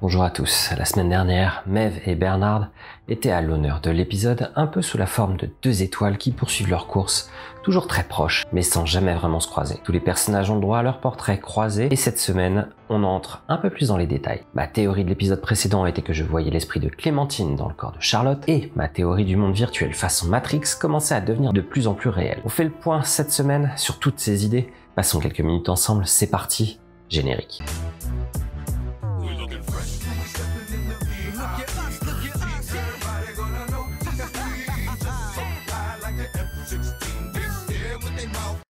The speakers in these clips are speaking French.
Bonjour à tous. La semaine dernière, Maeve et Bernard étaient à l'honneur de l'épisode, un peu sous la forme de deux étoiles qui poursuivent leur course, toujours très proches, mais sans jamais vraiment se croiser. Tous les personnages ont le droit à leur portrait croisé, et cette semaine, on entre un peu plus dans les détails. Ma théorie de l'épisode précédent était que je voyais l'esprit de Clémentine dans le corps de Charlotte, et ma théorie du monde virtuel façon Matrix commençait à devenir de plus en plus réelle. On fait le point cette semaine sur toutes ces idées. Passons quelques minutes ensemble, c'est parti, générique.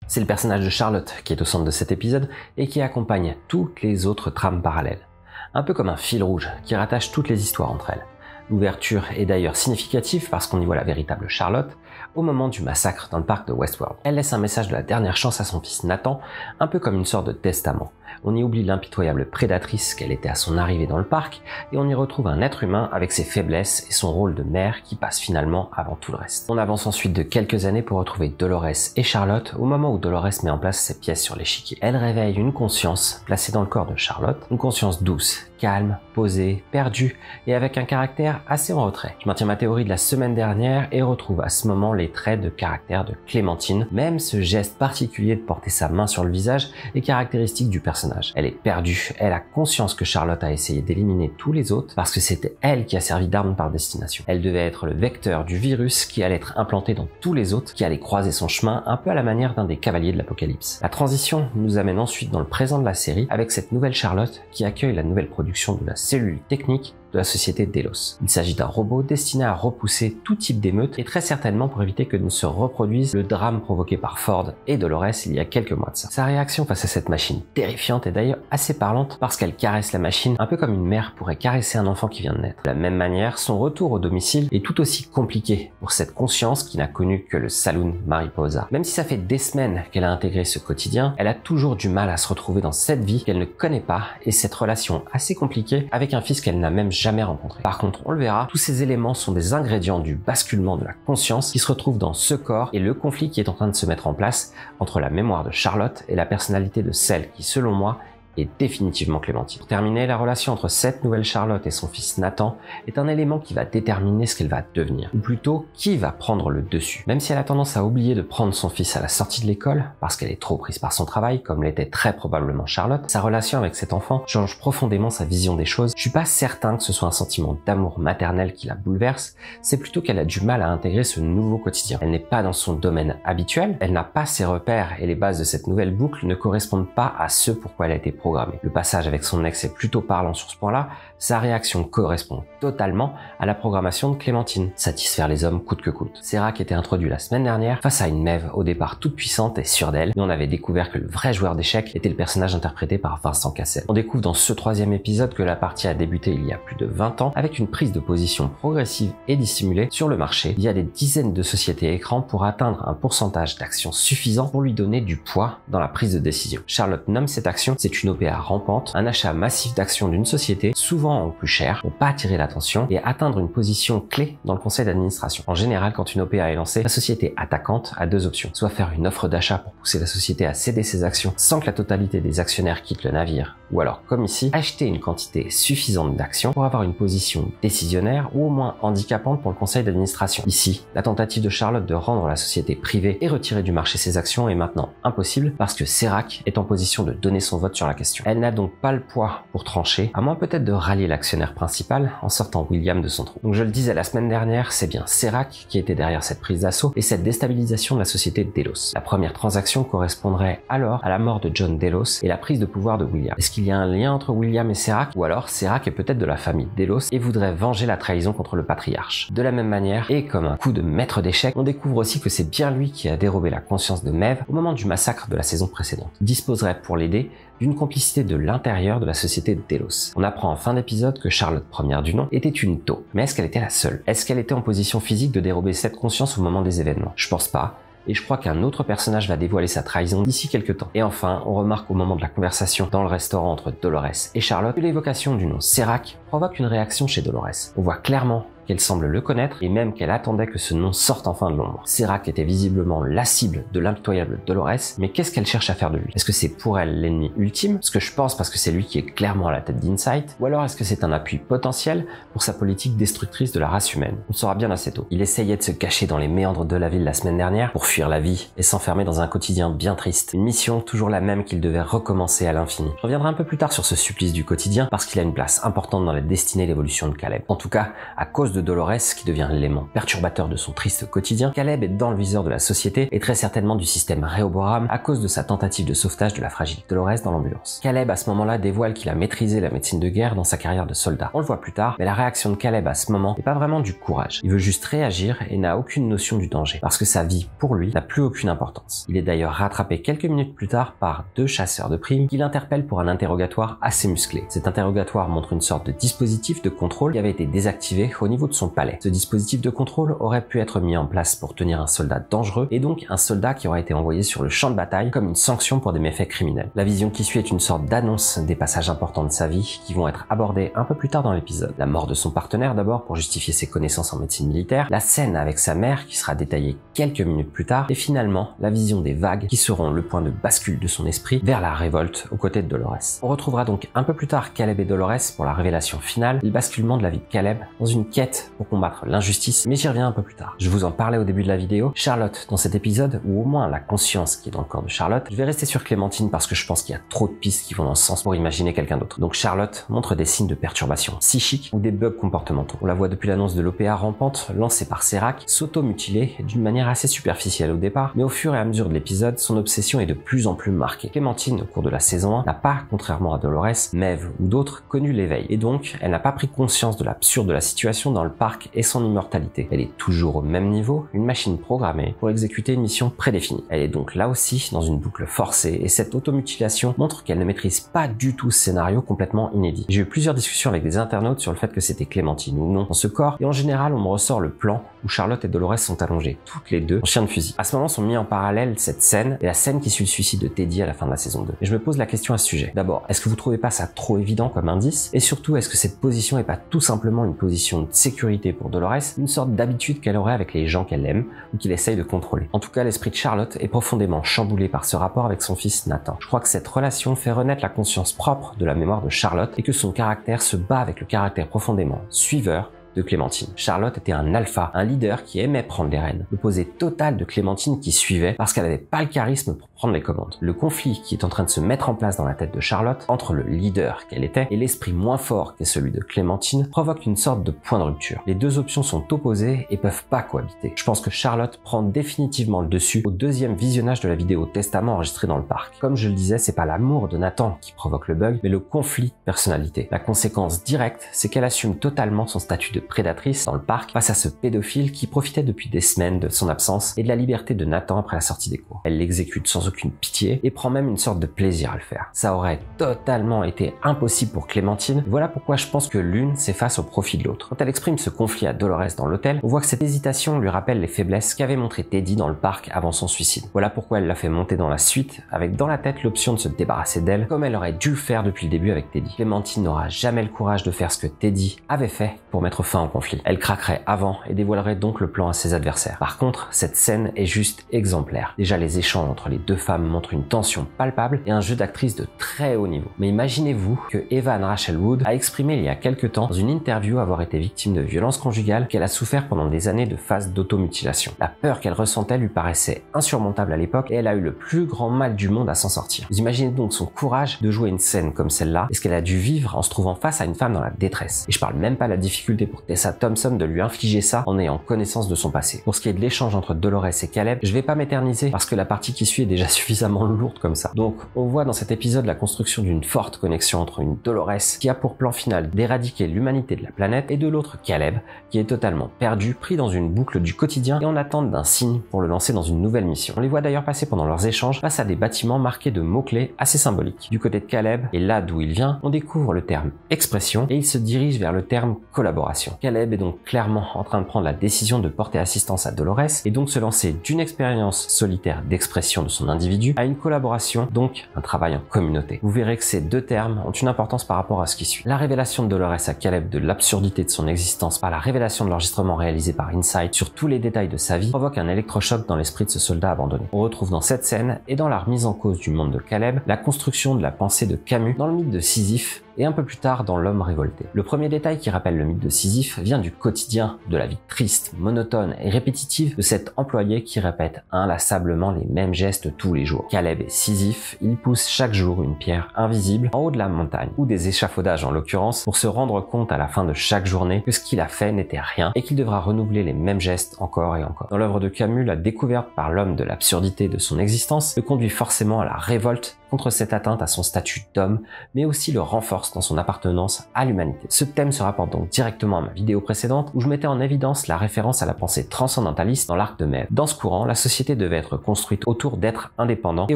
C'est le personnage de Charlotte qui est au centre de cet épisode et qui accompagne toutes les autres trames parallèles. Un peu comme un fil rouge qui rattache toutes les histoires entre elles. L'ouverture est d'ailleurs significative parce qu'on y voit la véritable Charlotte au moment du massacre dans le parc de Westworld. Elle laisse un message de la dernière chance à son fils Nathan, un peu comme une sorte de testament. On y oublie l'impitoyable prédatrice qu'elle était à son arrivée dans le parc et on y retrouve un être humain avec ses faiblesses et son rôle de mère qui passe finalement avant tout le reste. On avance ensuite de quelques années pour retrouver Dolores et Charlotte au moment où Dolores met en place ses pièces sur l'échiquier. Elle réveille une conscience placée dans le corps de Charlotte, une conscience douce, calme, posée, perdue et avec un caractère assez en retrait. Je maintiens ma théorie de la semaine dernière et retrouve à ce moment les traits de caractère de Clémentine. Même ce geste particulier de porter sa main sur le visage est caractéristique du personnage. Elle est perdue, elle a conscience que Charlotte a essayé d'éliminer tous les autres parce que c'était elle qui a servi d'arme par destination. Elle devait être le vecteur du virus qui allait être implanté dans tous les autres, qui allait croiser son chemin un peu à la manière d'un des cavaliers de l'Apocalypse. La transition nous amène ensuite dans le présent de la série avec cette nouvelle Charlotte qui accueille la nouvelle production de la cellule technique de la société Delos. Il s'agit d'un robot destiné à repousser tout type d'émeute et très certainement pour éviter que ne se reproduise le drame provoqué par Ford et Dolores il y a quelques mois de ça. Sa réaction face à cette machine terrifiante est d'ailleurs assez parlante parce qu'elle caresse la machine un peu comme une mère pourrait caresser un enfant qui vient de naître. De la même manière, son retour au domicile est tout aussi compliqué pour cette conscience qui n'a connu que le Saloon Mariposa. Même si ça fait des semaines qu'elle a intégré ce quotidien, elle a toujours du mal à se retrouver dans cette vie qu'elle ne connaît pas et cette relation assez compliquée avec un fils qu'elle n'a même jamais rencontré. Par contre, on le verra, tous ces éléments sont des ingrédients du basculement de la conscience qui se retrouve dans ce corps et le conflit qui est en train de se mettre en place entre la mémoire de Charlotte et la personnalité de celle qui, selon moi, est définitivement Clémentine. Pour terminer, la relation entre cette nouvelle Charlotte et son fils Nathan est un élément qui va déterminer ce qu'elle va devenir, ou plutôt qui va prendre le dessus. Même si elle a tendance à oublier de prendre son fils à la sortie de l'école, parce qu'elle est trop prise par son travail, comme l'était très probablement Charlotte, sa relation avec cet enfant change profondément sa vision des choses. Je suis pas certain que ce soit un sentiment d'amour maternel qui la bouleverse, c'est plutôt qu'elle a du mal à intégrer ce nouveau quotidien. Elle n'est pas dans son domaine habituel, elle n'a pas ses repères et les bases de cette nouvelle boucle ne correspondent pas à ce pourquoi elle a été programmée. Le passage avec son ex est plutôt parlant sur ce point-là, sa réaction correspond totalement à la programmation de Clémentine, satisfaire les hommes coûte que coûte. Serac était introduit la semaine dernière face à une Maeve au départ toute puissante et sûre d'elle, mais on avait découvert que le vrai joueur d'échecs était le personnage interprété par Vincent Cassel. On découvre dans ce troisième épisode que la partie a débuté il y a plus de 20 ans avec une prise de position progressive et dissimulée sur le marché via des dizaines de sociétés écrans pour atteindre un pourcentage d'actions suffisant pour lui donner du poids dans la prise de décision. Charlotte nomme cette action, c'est une OPA rampante, un achat massif d'actions d'une société, souvent au plus cher, pour pas attirer l'attention et atteindre une position clé dans le conseil d'administration. En général, quand une OPA est lancée, la société attaquante a deux options. Soit faire une offre d'achat pour pousser la société à céder ses actions sans que la totalité des actionnaires quitte le navire, ou alors, comme ici, acheter une quantité suffisante d'actions pour avoir une position décisionnaire ou au moins handicapante pour le conseil d'administration. Ici, la tentative de Charlotte de rendre la société privée et retirer du marché ses actions est maintenant impossible parce que Serac est en position de donner son vote sur la question. Elle n'a donc pas le poids pour trancher, à moins peut-être de rallier l'actionnaire principal en sortant William de son trou. Donc je le disais la semaine dernière, c'est bien Serac qui était derrière cette prise d'assaut et cette déstabilisation de la société Delos. La première transaction correspondrait alors à la mort de John Delos et la prise de pouvoir de William. Est-ce qu'il y a un lien entre William et Serac, ou alors Serac est peut-être de la famille Delos et voudrait venger la trahison contre le patriarche. De la même manière, et comme un coup de maître d'échecs, on découvre aussi que c'est bien lui qui a dérobé la conscience de Maeve au moment du massacre de la saison précédente. Il disposerait pour l'aider d'une complicité de l'intérieur de la société Delos. On apprend en fin d'épisode que Charlotte, première du nom, était une taupe. Mais est-ce qu'elle était la seule? Est-ce qu'elle était en position physique de dérober cette conscience au moment des événements? Je pense pas. Et je crois qu'un autre personnage va dévoiler sa trahison d'ici quelques temps. Et enfin, on remarque au moment de la conversation dans le restaurant entre Dolores et Charlotte que l'évocation du nom Serac provoque une réaction chez Dolores. On voit clairement qu'elle semble le connaître et même qu'elle attendait que ce nom sorte enfin de l'ombre. Serac était visiblement la cible de l'impitoyable Dolores, mais qu'est-ce qu'elle cherche à faire de lui? Est-ce que c'est pour elle l'ennemi ultime? Ce que je pense parce que c'est lui qui est clairement à la tête d'Insight, ou alors est-ce que c'est un appui potentiel pour sa politique destructrice de la race humaine? On le saura bien assez tôt. Il essayait de se cacher dans les méandres de la ville la semaine dernière pour fuir la vie et s'enfermer dans un quotidien bien triste. Une mission toujours la même qu'il devait recommencer à l'infini. Je reviendrai un peu plus tard sur ce supplice du quotidien parce qu'il a une place importante dans la destinée et l'évolution de Caleb. En tout cas, à cause de Dolores, qui devient l'élément perturbateur de son triste quotidien, Caleb est dans le viseur de la société et très certainement du système Rehoboam à cause de sa tentative de sauvetage de la fragile Dolores dans l'ambulance. Caleb à ce moment-là dévoile qu'il a maîtrisé la médecine de guerre dans sa carrière de soldat. On le voit plus tard, mais la réaction de Caleb à ce moment n'est pas vraiment du courage. Il veut juste réagir et n'a aucune notion du danger, parce que sa vie, pour lui, n'a plus aucune importance. Il est d'ailleurs rattrapé quelques minutes plus tard par 2 chasseurs de primes qui l'interpellent pour un interrogatoire assez musclé. Cet interrogatoire montre une sorte de dispositif de contrôle qui avait été désactivé au niveau de son palais. Ce dispositif de contrôle aurait pu être mis en place pour tenir un soldat dangereux et donc un soldat qui aurait été envoyé sur le champ de bataille comme une sanction pour des méfaits criminels. La vision qui suit est une sorte d'annonce des passages importants de sa vie qui vont être abordés un peu plus tard dans l'épisode. La mort de son partenaire d'abord pour justifier ses connaissances en médecine militaire, la scène avec sa mère qui sera détaillée quelques minutes plus tard et finalement la vision des vagues qui seront le point de bascule de son esprit vers la révolte aux côtés de Dolores. On retrouvera donc un peu plus tard Caleb et Dolores pour la révélation finale et le basculement de la vie de Caleb dans une quête pour combattre l'injustice, mais j'y reviens un peu plus tard. Je vous en parlais au début de la vidéo, Charlotte dans cet épisode, ou au moins la conscience qui est dans le corps de Charlotte. Je vais rester sur Clémentine parce que je pense qu'il y a trop de pistes qui vont dans ce sens pour imaginer quelqu'un d'autre. Donc Charlotte montre des signes de perturbation psychique ou des bugs comportementaux. On la voit depuis l'annonce de l'OPA rampante lancée par Serac s'auto-mutiler d'une manière assez superficielle au départ, mais au fur et à mesure de l'épisode, son obsession est de plus en plus marquée. Clémentine, au cours de la saison 1, n'a pas, contrairement à Dolores, Maeve ou d'autres, connu l'éveil, et donc elle n'a pas pris conscience de l'absurde de la situation dans le parc et son immortalité. Elle est toujours au même niveau, une machine programmée pour exécuter une mission prédéfinie. Elle est donc là aussi dans une boucle forcée, et cette automutilation montre qu'elle ne maîtrise pas du tout ce scénario complètement inédit. J'ai eu plusieurs discussions avec des internautes sur le fait que c'était Clémentine ou non dans ce corps, et en général on me ressort le plan où Charlotte et Dolores sont allongées, toutes les deux en chien de fusil. À ce moment sont mis en parallèle cette scène et la scène qui suit le suicide de Teddy à la fin de la saison 2. Et je me pose la question à ce sujet. D'abord, est-ce que vous trouvez pas ça trop évident comme indice? Et surtout, est-ce que cette position est pas tout simplement une position de sécurité pour Dolores, une sorte d'habitude qu'elle aurait avec les gens qu'elle aime ou qu'il essaye de contrôler? En tout cas, l'esprit de Charlotte est profondément chamboulé par ce rapport avec son fils Nathan. Je crois que cette relation fait renaître la conscience propre de la mémoire de Charlotte et que son caractère se bat avec le caractère profondément suiveur de Clémentine. Charlotte était un alpha, un leader qui aimait prendre les rênes. L'opposé total de Clémentine qui suivait parce qu'elle n'avait pas le charisme pour prendre les commandes. Le conflit qui est en train de se mettre en place dans la tête de Charlotte entre le leader qu'elle était et l'esprit moins fort qu'est celui de Clémentine provoque une sorte de point de rupture. Les deux options sont opposées et peuvent pas cohabiter. Je pense que Charlotte prend définitivement le dessus au deuxième visionnage de la vidéo Testament enregistrée dans le parc. Comme je le disais, c'est pas l'amour de Nathan qui provoque le bug, mais le conflit de personnalité. La conséquence directe, c'est qu'elle assume totalement son statut de prédatrice dans le parc face à ce pédophile qui profitait depuis des semaines de son absence et de la liberté de Nathan après la sortie des cours. Elle l'exécute sans aucune pitié et prend même une sorte de plaisir à le faire. Ça aurait totalement été impossible pour Clémentine. Voilà pourquoi je pense que l'une s'efface au profit de l'autre. Quand elle exprime ce conflit à Dolores dans l'hôtel, on voit que cette hésitation lui rappelle les faiblesses qu'avait montré Teddy dans le parc avant son suicide. Voilà pourquoi elle l'a fait monter dans la suite avec dans la tête l'option de se débarrasser d'elle comme elle aurait dû le faire depuis le début avec Teddy. Clémentine n'aura jamais le courage de faire ce que Teddy avait fait pour mettre fin au conflit. Elle craquerait avant et dévoilerait donc le plan à ses adversaires. Par contre, cette scène est juste exemplaire. Déjà, les échanges entre les deux femmes montrent une tension palpable et un jeu d'actrice de très haut niveau. Mais imaginez-vous que Evan Rachel Wood a exprimé il y a quelques temps dans une interview avoir été victime de violences conjugales qu'elle a souffert pendant des années de phase d'automutilation. La peur qu'elle ressentait lui paraissait insurmontable à l'époque et elle a eu le plus grand mal du monde à s'en sortir. Vous imaginez donc son courage de jouer une scène comme celle-là et ce qu'elle a dû vivre en se trouvant face à une femme dans la détresse. Et je parle même pas de la difficulté pour Tessa Thompson de lui infliger ça en ayant connaissance de son passé. Pour ce qui est de l'échange entre Dolores et Caleb, je vais pas m'éterniser parce que la partie qui suit est déjà suffisamment lourde comme ça. Donc on voit dans cet épisode la construction d'une forte connexion entre une Dolores qui a pour plan final d'éradiquer l'humanité de la planète et de l'autre Caleb qui est totalement perdu, pris dans une boucle du quotidien et en attente d'un signe pour le lancer dans une nouvelle mission. On les voit d'ailleurs passer pendant leurs échanges face à des bâtiments marqués de mots-clés assez symboliques. Du côté de Caleb, et là d'où il vient, on découvre le terme expression et il se dirige vers le terme collaboration. relation. Caleb est donc clairement en train de prendre la décision de porter assistance à Dolores et donc se lancer d'une expérience solitaire d'expression de son individu à une collaboration, donc un travail en communauté. Vous verrez que ces deux termes ont une importance par rapport à ce qui suit. La révélation de Dolores à Caleb de l'absurdité de son existence par la révélation de l'enregistrement réalisé par Insight sur tous les détails de sa vie provoque un électrochoc dans l'esprit de ce soldat abandonné. On retrouve dans cette scène et dans la remise en cause du monde de Caleb la construction de la pensée de Camus dans le mythe de Sisyphe et un peu plus tard dans L'homme révolté. Le premier détail qui rappelle le mythe de Sisyphe vient du quotidien, de la vie triste, monotone et répétitive de cet employé qui répète inlassablement les mêmes gestes tous les jours. Caleb et Sisyphe, ils poussent chaque jour une pierre invisible en haut de la montagne, ou des échafaudages en l'occurrence, pour se rendre compte à la fin de chaque journée que ce qu'il a fait n'était rien et qu'il devra renouveler les mêmes gestes encore et encore. Dans l'œuvre de Camus, la découverte par l'homme de l'absurdité de son existence le conduit forcément à la révolte contre cette atteinte à son statut d'homme, mais aussi le renforce dans son appartenance à l'humanité. Ce thème se rapporte donc directement à ma vidéo précédente où je mettais en évidence la référence à la pensée transcendentaliste dans l'arc de Mèves. Dans ce courant, la société devait être construite autour d'êtres indépendants et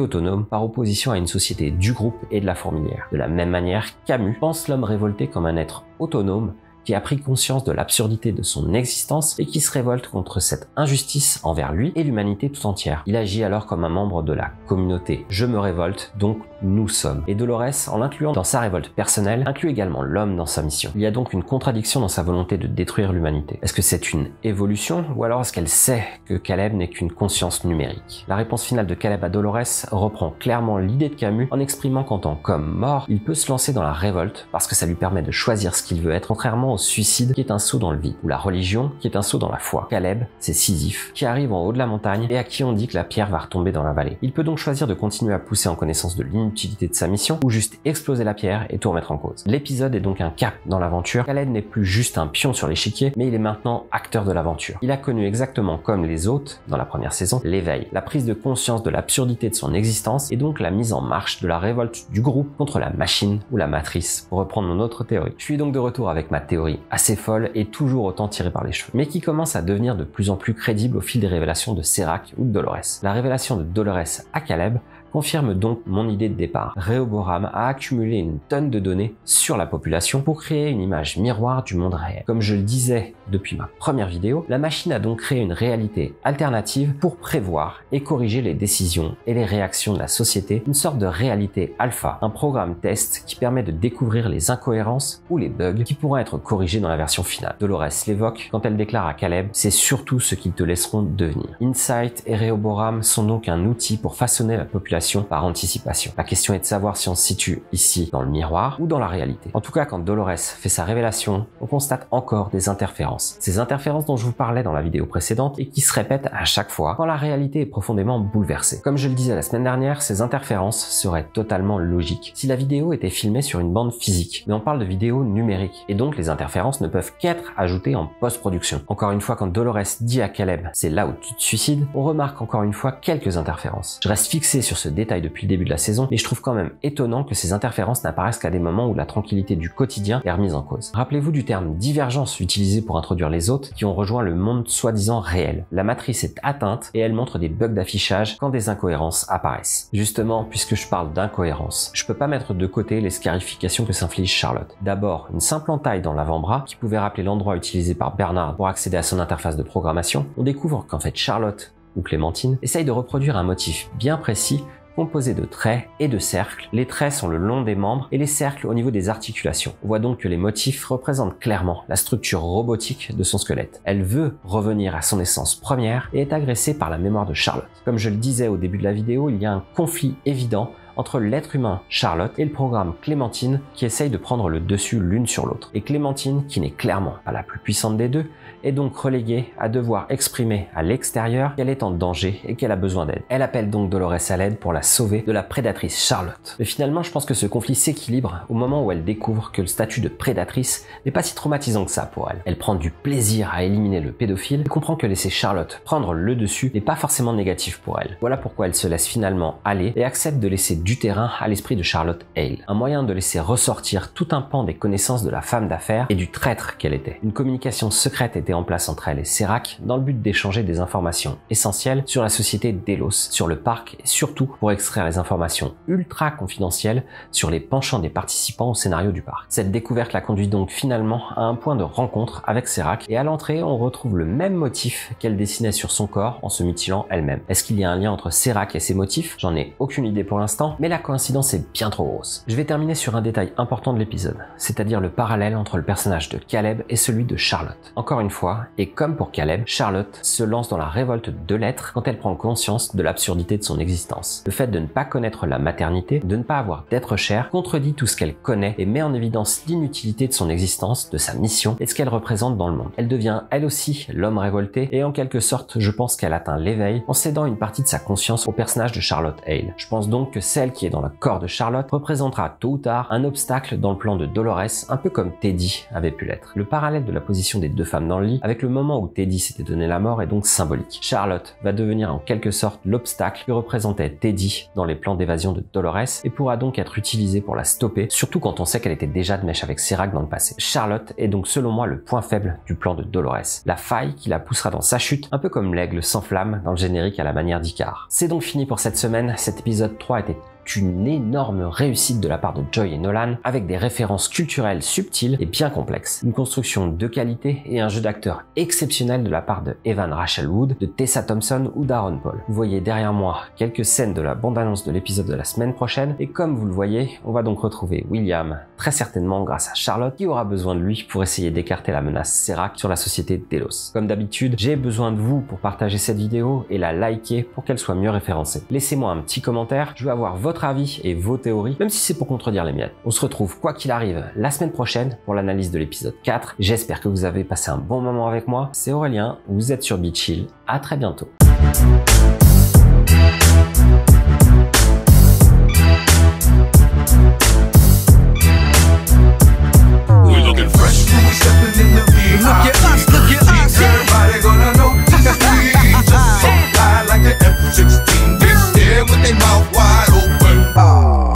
autonomes par opposition à une société du groupe et de la fourmilière. De la même manière, Camus pense l'homme révolté comme un être autonome qui a pris conscience de l'absurdité de son existence et qui se révolte contre cette injustice envers lui et l'humanité tout entière. Il agit alors comme un membre de la communauté. Je me révolte, donc nous sommes. Et Dolores, en l'incluant dans sa révolte personnelle, inclut également l'homme dans sa mission. Il y a donc une contradiction dans sa volonté de détruire l'humanité. Est-ce que c'est une évolution ou alors est-ce qu'elle sait que Caleb n'est qu'une conscience numérique? La réponse finale de Caleb à Dolores reprend clairement l'idée de Camus en exprimant qu'en tant qu'homme mort, il peut se lancer dans la révolte parce que ça lui permet de choisir ce qu'il veut être, contrairement au suicide qui est un saut dans le vide, ou la religion qui est un saut dans la foi. Caleb, c'est Sisyphe, qui arrive en haut de la montagne et à qui on dit que la pierre va retomber dans la vallée. Il peut donc choisir de continuer à pousser en connaissance de l'inutilité de sa mission, ou juste exploser la pierre et tout remettre en cause. L'épisode est donc un cap dans l'aventure. Caleb n'est plus juste un pion sur l'échiquier, mais il est maintenant acteur de l'aventure. Il a connu exactement comme les autres, dans la première saison, l'éveil, la prise de conscience de l'absurdité de son existence et donc la mise en marche de la révolte du groupe contre la machine ou la matrice, pour reprendre mon autre théorie. Je suis donc de retour avec ma théorie assez folle et toujours autant tirée par les cheveux, mais qui commence à devenir de plus en plus crédible au fil des révélations de Serac ou de Dolores. La révélation de Dolores à Caleb confirme donc mon idée de départ. Rehoboam a accumulé une tonne de données sur la population pour créer une image miroir du monde réel. Comme je le disais depuis ma première vidéo, la machine a donc créé une réalité alternative pour prévoir et corriger les décisions et les réactions de la société, une sorte de réalité alpha, un programme test qui permet de découvrir les incohérences ou les bugs qui pourront être corrigés dans la version finale. Dolores l'évoque quand elle déclare à Caleb: c'est surtout ce qu'ils te laisseront devenir. Insight et Rehoboam sont donc un outil pour façonner la population par anticipation. La question est de savoir si on se situe ici dans le miroir ou dans la réalité. En tout cas, quand Dolores fait sa révélation, on constate encore des interférences. Ces interférences dont je vous parlais dans la vidéo précédente et qui se répètent à chaque fois quand la réalité est profondément bouleversée. Comme je le disais la semaine dernière, ces interférences seraient totalement logiques si la vidéo était filmée sur une bande physique. Mais on parle de vidéo numérique et donc les interférences ne peuvent qu'être ajoutées en post-production. Encore une fois, quand Dolores dit à Caleb: c'est là où tu te suicides, on remarque encore une fois quelques interférences. Je reste fixé sur ce détail depuis le début de la saison, mais je trouve quand même étonnant que ces interférences n'apparaissent qu'à des moments où la tranquillité du quotidien est remise en cause. Rappelez-vous du terme divergence utilisé pour introduire les hôtes qui ont rejoint le monde soi-disant réel. La matrice est atteinte et elle montre des bugs d'affichage quand des incohérences apparaissent. Justement, puisque je parle d'incohérence, je peux pas mettre de côté les scarifications que s'inflige Charlotte. D'abord, une simple entaille dans l'avant-bras qui pouvait rappeler l'endroit utilisé par Bernard pour accéder à son interface de programmation. On découvre qu'en fait Charlotte ou Clémentine essaye de reproduire un motif bien précis composé de traits et de cercles. Les traits sont le long des membres et les cercles au niveau des articulations. On voit donc que les motifs représentent clairement la structure robotique de son squelette. Elle veut revenir à son essence première et est agressée par la mémoire de Charlotte. Comme je le disais au début de la vidéo, il y a un conflit évident entre l'être humain Charlotte et le programme Clémentine qui essaye de prendre le dessus l'une sur l'autre. Et Clémentine, qui n'est clairement pas la plus puissante des deux, est donc reléguée à devoir exprimer à l'extérieur qu'elle est en danger et qu'elle a besoin d'aide. Elle appelle donc Dolores à l'aide pour la sauver de la prédatrice Charlotte. Mais finalement, je pense que ce conflit s'équilibre au moment où elle découvre que le statut de prédatrice n'est pas si traumatisant que ça pour elle. Elle prend du plaisir à éliminer le pédophile et comprend que laisser Charlotte prendre le dessus n'est pas forcément négatif pour elle. Voilà pourquoi elle se laisse finalement aller et accepte de laisser du terrain à l'esprit de Charlotte Hale. Un moyen de laisser ressortir tout un pan des connaissances de la femme d'affaires et du traître qu'elle était. Une communication secrète était en place entre elle et Serac dans le but d'échanger des informations essentielles sur la société Delos, sur le parc et surtout pour extraire les informations ultra confidentielles sur les penchants des participants au scénario du parc. Cette découverte la conduit donc finalement à un point de rencontre avec Serac et à l'entrée on retrouve le même motif qu'elle dessinait sur son corps en se mutilant elle-même. Est-ce qu'il y a un lien entre Serac et ses motifs? J'en ai aucune idée pour l'instant, mais la coïncidence est bien trop grosse. Je vais terminer sur un détail important de l'épisode, c'est-à-dire le parallèle entre le personnage de Caleb et celui de Charlotte. Encore une fois, et comme pour Caleb, Charlotte se lance dans la révolte de l'être quand elle prend conscience de l'absurdité de son existence. Le fait de ne pas connaître la maternité, de ne pas avoir d'être cher, contredit tout ce qu'elle connaît et met en évidence l'inutilité de son existence, de sa mission et de ce qu'elle représente dans le monde. Elle devient elle aussi l'homme révolté et en quelque sorte, je pense qu'elle atteint l'éveil en cédant une partie de sa conscience au personnage de Charlotte Hale. Je pense donc que celle qui est dans le corps de Charlotte représentera tôt ou tard un obstacle dans le plan de Dolores, un peu comme Teddy avait pu l'être. Le parallèle de la position des deux femmes dans le lit avec le moment où Teddy s'était donné la mort est donc symbolique. Charlotte va devenir en quelque sorte l'obstacle que représentait Teddy dans les plans d'évasion de Dolores et pourra donc être utilisée pour la stopper, surtout quand on sait qu'elle était déjà de mèche avec Serac dans le passé. Charlotte est donc selon moi le point faible du plan de Dolores, la faille qui la poussera dans sa chute, un peu comme l'aigle s'enflamme dans le générique à la manière d'Icare. C'est donc fini pour cette semaine, cet épisode 3 était une énorme réussite de la part de Joy et Nolan, avec des références culturelles subtiles et bien complexes, une construction de qualité et un jeu d'acteur exceptionnel de la part de Evan Rachel Wood, de Tessa Thompson ou d'Aaron Paul. Vous voyez derrière moi quelques scènes de la bande-annonce de l'épisode de la semaine prochaine, et comme vous le voyez, on va donc retrouver William, très certainement grâce à Charlotte, qui aura besoin de lui pour essayer d'écarter la menace Serac sur la société Delos. Comme d'habitude, j'ai besoin de vous pour partager cette vidéo et la liker pour qu'elle soit mieux référencée. Laissez-moi un petit commentaire, je veux avoir votre avis et vos théories, même si c'est pour contredire les miennes. On se retrouve quoi qu'il arrive la semaine prochaine pour l'analyse de l'épisode 4. J'espère que vous avez passé un bon moment avec moi. C'est Aurélien, vous êtes sur BeChill. À très bientôt.